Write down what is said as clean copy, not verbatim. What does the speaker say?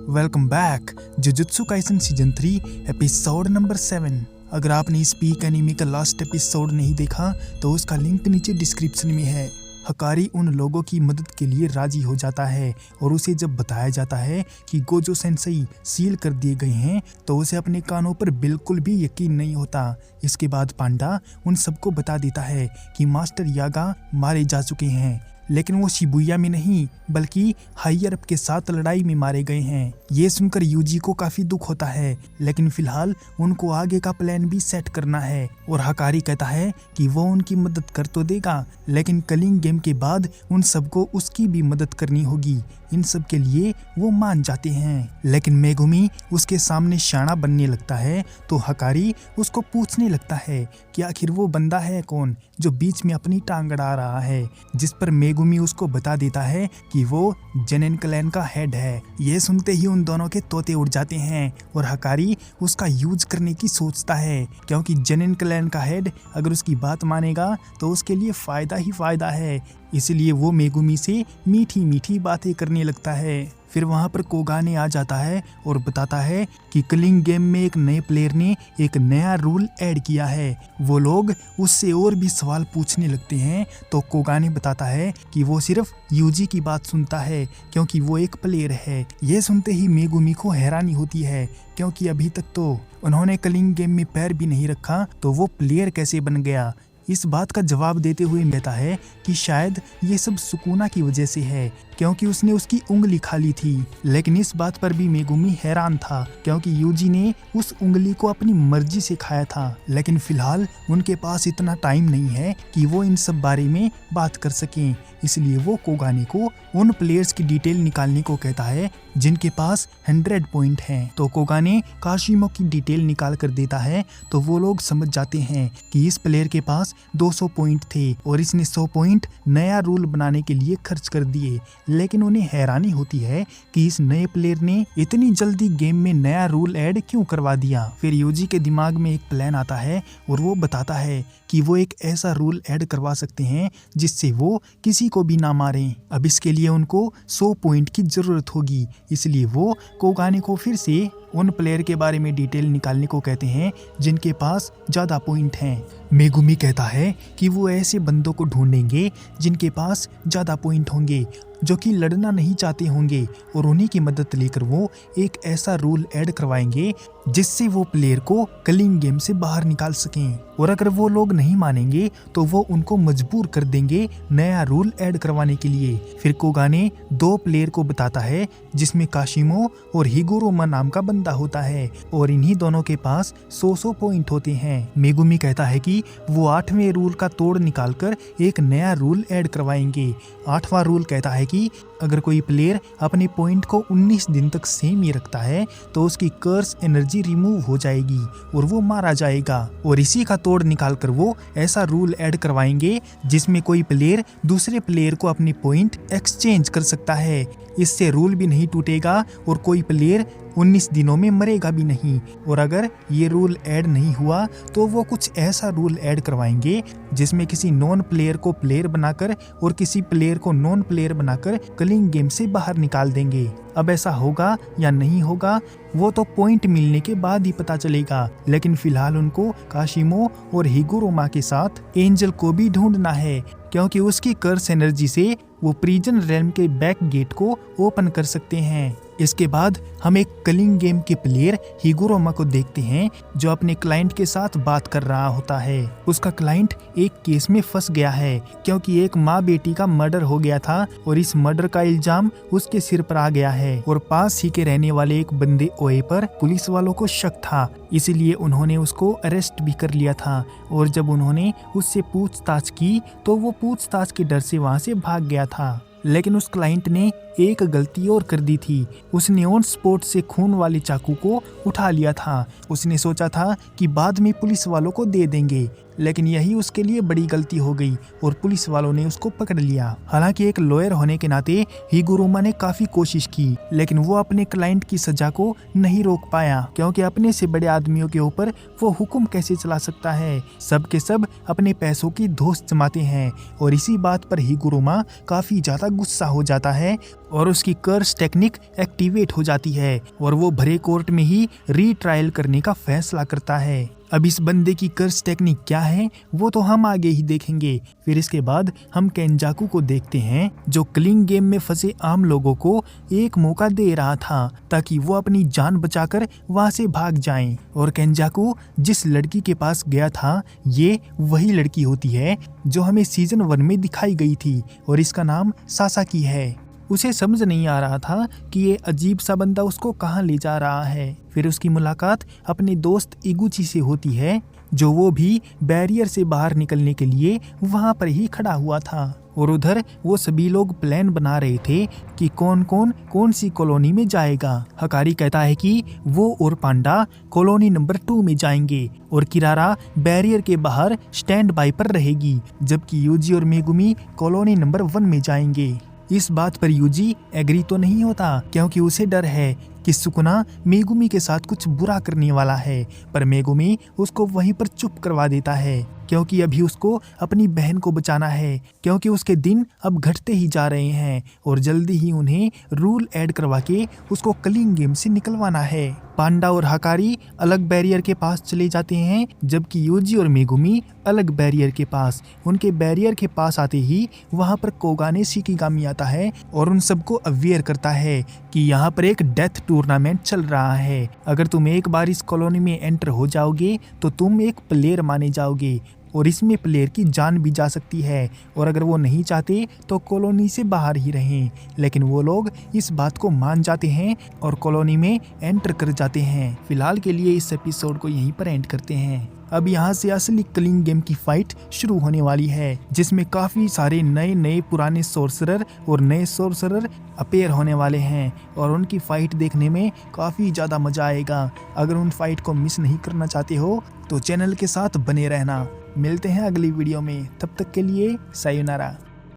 Welcome back jujutsu Kaisen season 3 episode number 7। अगर आपने इस पीक एनीमे का लास्ट एपिसोड नहीं देखा तो उसका लिंक नीचे डिस्क्रिप्शन में है। हकारी उन लोगों की मदद के लिए राजी हो जाता है और उसे जब बताया जाता है कि गोजो सेंसेई सील कर दिए गए हैं तो उसे अपने कानों पर बिल्कुल भी यकीन नहीं होता। इसके बाद पांडा उन सबको बता देता है कि मास्टर यागा मारे जा चुके हैं, लेकिन वो शिबुया में नहीं बल्कि हायर के साथ लड़ाई में मारे गए हैं। ये सुनकर यूजी को काफी दुख होता है, लेकिन फिलहाल उनको आगे का प्लान भी सेट करना है और हकारी कहता है कि वो उनकी मदद कर तो देगा, लेकिन कलिंग गेम के बाद उन सबको उसकी भी मदद करनी होगी। इन सब के लिए वो मान जाते हैं, लेकिन मेगुमी उसके सामने शाना बनने लगता है तो हकारी उसको पूछने लगता है कि आखिर वो बंदा है कौन जो बीच में अपनी टांग अड़ा रहा है, जिस पर मेगुमी उसको बता देता है कि वो जेनेन क्लैन का हेड है। ये सुनते ही उन दोनों के तोते उड़ जाते हैं और हकारी उसका यूज करने की सोचता है, क्योंकि जेनेन क्लैन का हेड अगर उसकी बात मानेगा तो उसके लिए फायदा ही फायदा है। इसलिए वो मेगुमी से मीठी मीठी बातें करने लगता है। फिर वहाँ पर कोगाने आ जाता है और बताता है कि कलिंग गेम में एक नए प्लेयर ने एक नया रूल ऐड किया है। वो लोग उससे और भी सवाल पूछने लगते हैं तो कोगाने बताता है कि वो सिर्फ यूजी की बात सुनता है क्योंकि वो एक प्लेयर है। ये सुनते ही मेगुमी को हैरानी होती है, क्योंकि अभी तक तो उन्होंने कलिंग गेम में पैर भी नहीं रखा तो वो प्लेयर कैसे बन गया। इस बात का जवाब देते हुए कहता है कि शायद ये सब सुकुना की वजह से है, क्योंकि उसने उसकी उंगली खा ली थी। लेकिन इस बात पर भी मेगुमी हैरान था, क्योंकि यूजी ने उस उंगली को अपनी मर्जी से खाया था। लेकिन फिलहाल उनके पास इतना टाइम नहीं है कि वो इन सब बारे में बात कर सकें, इसलिए वो कोगाने को उन प्लेयर्स की डिटेल निकालने को कहता है जिनके पास 100 पॉइंट हैं। तो कोगाने काशिमो की डिटेल निकाल कर देता है तो वो लोग समझ जाते हैं कि इस प्लेयर के पास 200 पॉइंट थे और इसने 100 पॉइंट नया रूल बनाने के लिए खर्च कर दिए। लेकिन उन्हें हैरानी होती है कि इस नए प्लेयर ने इतनी जल्दी गेम में नया रूल ऐड क्यों करवा दिया। फिर यूजी के दिमाग में एक प्लान आता है और वो बताता है कि वो एक ऐसा रूल ऐड करवा सकते हैं जिससे वो किसी को भी ना मारें। अब इसके लिए उनको 100 पॉइंट की जरूरत होगी, इसलिए वो कोगाने को फिर से उन प्लेयर के बारे में डिटेल निकालने को कहते हैं जिनके पास ज़्यादा पॉइंट हैं। मेगुमी कहता है कि वो ऐसे बंदों को ढूंढेंगे जिनके पास ज़्यादा पॉइंट होंगे, जो कि लड़ना नहीं चाहते होंगे, और उन्हीं की मदद लेकर वो एक ऐसा रूल ऐड करवाएंगे जिससे वो प्लेयर को कलिंग गेम से बाहर निकाल सकें। और अगर वो लोग नहीं मानेंगे तो वो उनको मजबूर कर देंगे नया रूल ऐड करवाने के लिए। फिर कोगाने 2 प्लेयर को बताता है जिसमें काशिमो और हिगुरोमा नाम का बंदा होता है, और इन्हीं दोनों के पास 100 पॉइंट होते हैं। मेगुमी कहता है कि वो 8वें रूल का तोड़ निकालकर एक नया रूल ऐड करवाएंगे। 8वां रूल कहता है कि अगर कोई प्लेयर अपने पॉइंट को 19 दिन तक सेम ही रखता है तो उसकी कर्स एनर्जी रिमूव हो जाएगी और वो मारा जाएगा। और इसी का तोड़ निकालकर वो ऐसा रूल ऐड करवाएंगे जिसमें कोई प्लेयर दूसरे प्लेयर को अपने पॉइंट एक्सचेंज कर सकता है। इससे रूल भी नहीं टूटेगा और कोई प्लेयर 19 दिनों में मरेगा भी नहीं। और अगर ये रूल ऐड नहीं हुआ तो वो कुछ ऐसा रूल ऐड करवाएंगे जिसमें किसी नॉन प्लेयर को प्लेयर बनाकर और किसी प्लेयर को नॉन प्लेयर बनाकर कलिंग गेम से बाहर निकाल देंगे। अब ऐसा होगा या नहीं होगा वो तो पॉइंट मिलने के बाद ही पता चलेगा, लेकिन फिलहाल उनको काशिमो और हिगुरोमा के साथ एंजल को भी ढूंढना है, क्योंकि उसकी कर्स एनर्जी से वो प्रिजन रेल्म के बैक गेट को ओपन कर सकते हैं। इसके बाद हम एक कलिंग गेम के प्लेयर हिगुरोमा को देखते हैं जो अपने क्लाइंट के साथ बात कर रहा होता है। उसका क्लाइंट एक केस में फंस गया है, क्योंकि एक माँ बेटी का मर्डर हो गया था और इस मर्डर का इल्जाम उसके सिर पर आ गया है। और पास ही के रहने वाले एक बंदे ओए पर पुलिस वालों को शक था, इसीलिए उन्होंने उसको अरेस्ट भी कर लिया था। और जब उन्होंने उससे पूछताछ की तो वो पूछताछ के डर से वहाँ से भाग गया था। लेकिन उस क्लाइंट ने एक गलती और कर दी थी, उसने ऑन स्पॉट से खून वाले चाकू को उठा लिया था। उसने सोचा था कि बाद में पुलिस वालों को दे देंगे, लेकिन यही उसके लिए बड़ी गलती हो गई और पुलिस वालों ने उसको पकड़ लिया। हालांकि एक लॉयर होने के नाते हिगुरोमा ने काफी कोशिश की, लेकिन वो अपने क्लाइंट की सजा को नहीं रोक पाया, क्योंकि अपने से बड़े आदमियों के ऊपर वो हुक्म कैसे चला सकता है। सब के सब अपने पैसों की धौंस जमाते हैं और इसी बात पर हिगुरोमा काफी ज्यादा गुस्सा हो जाता है और उसकी कर्स टेक्निक एक्टिवेट हो जाती है और वो भरे कोर्ट में ही रीट्रायल करने का फैसला करता है। अब इस बंदे की कर्स टेक्निक क्या है वो तो हम आगे ही देखेंगे। फिर इसके बाद हम केंजाकू को देखते हैं जो क्लिंग गेम में फंसे आम लोगों को एक मौका दे रहा था ताकि वो अपनी जान बचाकर वहां से भाग जाएं। और केंजाकू जिस लड़की के पास गया था ये वही लड़की होती है जो हमें सीजन 1 में दिखाई गई थी और इसका नाम सासाकी है। उसे समझ नहीं आ रहा था कि ये अजीब सा बंदा उसको कहाँ ले जा रहा है। फिर उसकी मुलाकात अपने दोस्त इगुची से होती है जो वो भी बैरियर से बाहर निकलने के लिए वहाँ पर ही खड़ा हुआ था। और उधर वो सभी लोग प्लान बना रहे थे कि कौन सी कॉलोनी में जाएगा। हकारी कहता है कि वो और पांडा कॉलोनी नंबर 2 में जाएंगे और किरारा बैरियर के बाहर स्टैंड बाय पर रहेगी, जबकि यूजी और मेगुमी कॉलोनी नंबर 1 में जाएंगे। इस बात पर यूजी एग्री तो नहीं होता क्योंकि उसे डर है कि सुकुना मेगुमी के साथ कुछ बुरा करने वाला है, पर मेगुमी उसको वहीं पर चुप करवा देता है क्योंकि अभी उसको अपनी बहन को बचाना है, क्योंकि उसके दिन अब घटते ही जा रहे हैं और जल्दी ही उन्हें रूल ऐड करवा के उसको क्लिंग गेम से निकलवाना है। पांडा और हकारी अलग बैरियर के पास चले जाते हैं जबकि यूजी और मेगुमी अलग बैरियर के पास। उनके बैरियर के पास आते ही वहां पर कोगाने शिकिगामी आता है और उन सबको अवेयर करता है कि यहाँ पर एक डेथ टूर्नामेंट चल रहा है। अगर तुम एक बार इस कॉलोनी में एंटर हो जाओगे तो तुम एक प्लेयर माने जाओगे और इसमें प्लेयर की जान भी जा सकती है और अगर वो नहीं चाहते तो कॉलोनी से बाहर ही रहें। लेकिन वो लोग इस बात को मान जाते हैं और कॉलोनी में एंटर कर जाते हैं। फिलहाल के लिए इस एपिसोड को यहीं पर एंड करते हैं। अब यहाँ से असली क्लिंग गेम की फाइट शुरू होने वाली है जिसमें काफी सारे नए पुराने सोर्सरर और नए सोर्सरर अपेयर होने वाले हैं और उनकी फाइट देखने में काफी ज्यादा मजा आएगा। अगर उन फाइट को मिस नहीं करना चाहते हो तो चैनल के साथ बने रहना। मिलते हैं अगली वीडियो में, तब तक के लिए सायोनारा।